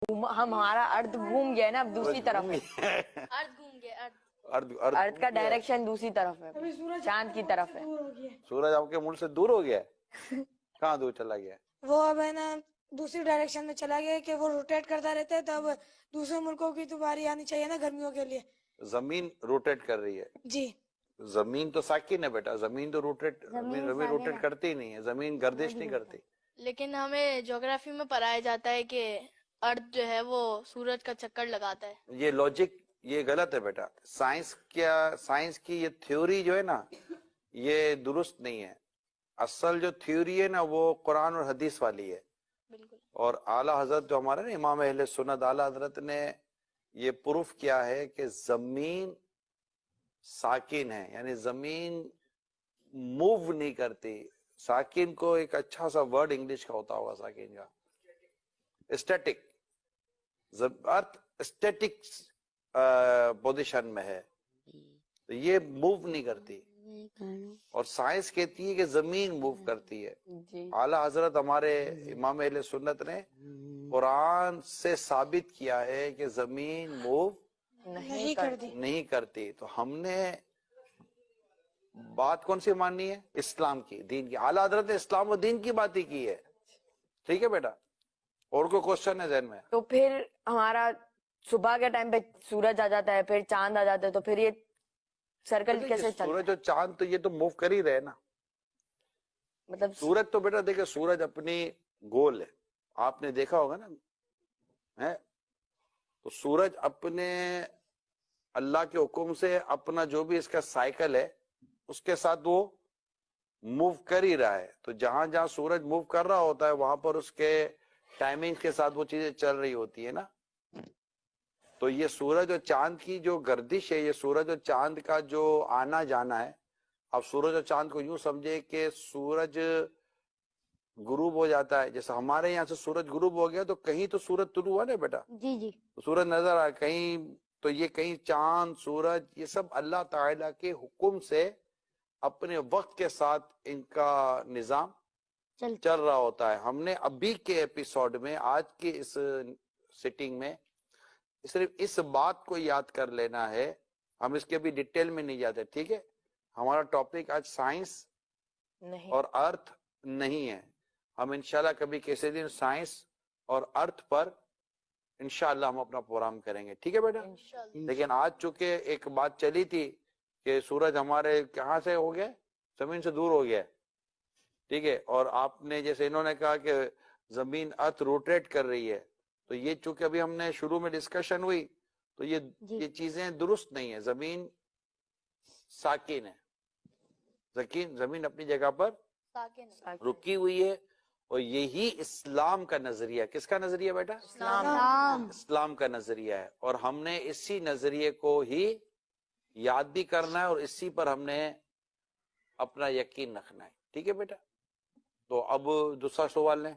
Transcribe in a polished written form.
ہمارا ارتھ گھوم گیا ہے نا، اب دوسری طرف ہے. ارتھ گھوم گیا. ارتھ کا ڈائریکشن دوسری طرف ہے، چاند کی طرف ہے. سورج آپ کے ملک سے دور ہو گیا ہے؟ کہاں دور چلا گیا ہے؟ وہ اب ہے نا دوسری ڈائریکشن میں چلا گیا کہ وہ روٹیٹ کرتا رہتا ہے، تو اب دوسرے ملکوں کی تو باری آنی چاہیے نا گرمیوں کے لیے. زمین روٹیٹ کر رہی ہے. جی زمین تو ساکن ہے بیٹا، زمین تو زمین روٹیٹ کرتی نہیں ہے، زمین گردش نہیں کرتی. لیکن ہمیں جغرافی میں پڑھایا جاتا ہے کہ ارتھ جو ہے وہ سورج کا چکر لگاتا ہے. یہ لاجک یہ غلط ہے بیٹا. سائنس کی یہ تھیوری جو ہے نا یہ درست نہیں ہے. اصل جو تھیوری ہے نا وہ قرآن اور حدیث والی ہے. بالکل. اور اعلیٰ حضرت جو ہمارے نا امام اہل سنت اعلیٰ حضرت نے یہ پروف کیا ہے کہ زمین ساکن ہے، یعنی زمین موو نہیں کرتی. ساکن کو ایک اچھا سا ورڈ انگلش کا ہوتا ہوگا ساکن کا، اسٹیٹک. ارتھ اسٹیٹک پوزیشن میں ہے، تو یہ موو نہیں کرتی. اور سائنس کہتی ہے کہ زمین موو کرتی ہے. اعلیٰ حضرت ہمارے امام اہل سنت نے قرآن سے ثابت کیا ہے کہ زمین موو نہیں کرتی. تو ہم نے بات کون سی ماننی ہے؟ اسلام کی، دین کی. اعلیٰ حضرت نے اسلام و دین کی بات ہی کی ہے. ٹھیک ہے بیٹا؟ اور کوئی کوشچن ہے ذہن میں؟ تو پھر ہمارا صبح کے ٹائم پہ سورج آ جاتا ہے، پھر چاند آ جاتا ہے، تو پھر یہ سرکل کیسے چلتا ہے؟ سورج اور چاند تو یہ تو موو کر ہی رہے نا. مطلب سورج تو بیٹا دیکھیں سورج اپنی گول ہے، آپ نے دیکھا ہوگا نا. تو سورج اپنے اللہ کے حکم سے اپنا جو بھی اس کا سائیکل ہے اس کے ساتھ وہ موو کر ہی رہا ہے. تو جہاں جہاں سورج موو کر رہا ہوتا ہے وہاں پر اس کے ٹائمنگ کے ساتھ وہ چیزیں چل رہی ہوتی ہے نا. تو یہ سورج اور چاند کی جو گردش ہے، یہ سورج اور چاند کا جو آنا جانا ہے. اب سورج اور چاند کو یوں سمجھے کہ سورج غروب ہو جاتا ہے، جیسے ہمارے یہاں سے سورج غروب ہو گیا تو کہیں تو سورج طلوع ہوا نا بیٹا. جی جی. سورج نظر آئے کہیں، تو یہ کہیں چاند سورج یہ سب اللہ تعالیٰ کے حکم سے اپنے وقت کے ساتھ ان کا نظام چل رہا ہوتا ہے. ہم نے ابھی کے ایپیسوڈ میں آج کی اس سیٹنگ میں صرف اس بات کو یاد کر لینا ہے، ہم اس کے بھی ڈیٹیل میں نہیں جاتے. ٹھیک ہے؟ ہمارا ٹاپک آج سائنس اور ارتھ نہیں ہے. ہم انشاءاللہ کبھی کسی دن سائنس اور ارتھ پر انشاءاللہ ہم اپنا پروگرام کریں گے. ٹھیک ہے بیٹا؟ لیکن آج چونکہ ایک بات چلی تھی کہ سورج ہمارے کہاں سے ہو گیا، زمین سے دور ہو گیا. ٹھیک ہے؟ اور آپ نے جیسے انہوں نے کہا کہ زمین ارتھ روٹیٹ کر رہی ہے، تو یہ چونکہ ابھی ہم نے شروع میں ڈسکشن ہوئی تو یہ چیزیں درست نہیں ہیں. زمین ساکن ہے، زمین اپنی جگہ پر رکی ہوئی ہے. اور یہی اسلام کا نظریہ، کس کا نظریہ بیٹا؟ اسلام کا نظریہ ہے. اور ہم نے اسی نظریے کو ہی یاد بھی کرنا ہے اور اسی پر ہم نے اپنا یقین رکھنا ہے. ٹھیک ہے بیٹا؟ تو اب دوسرا سوال لیں.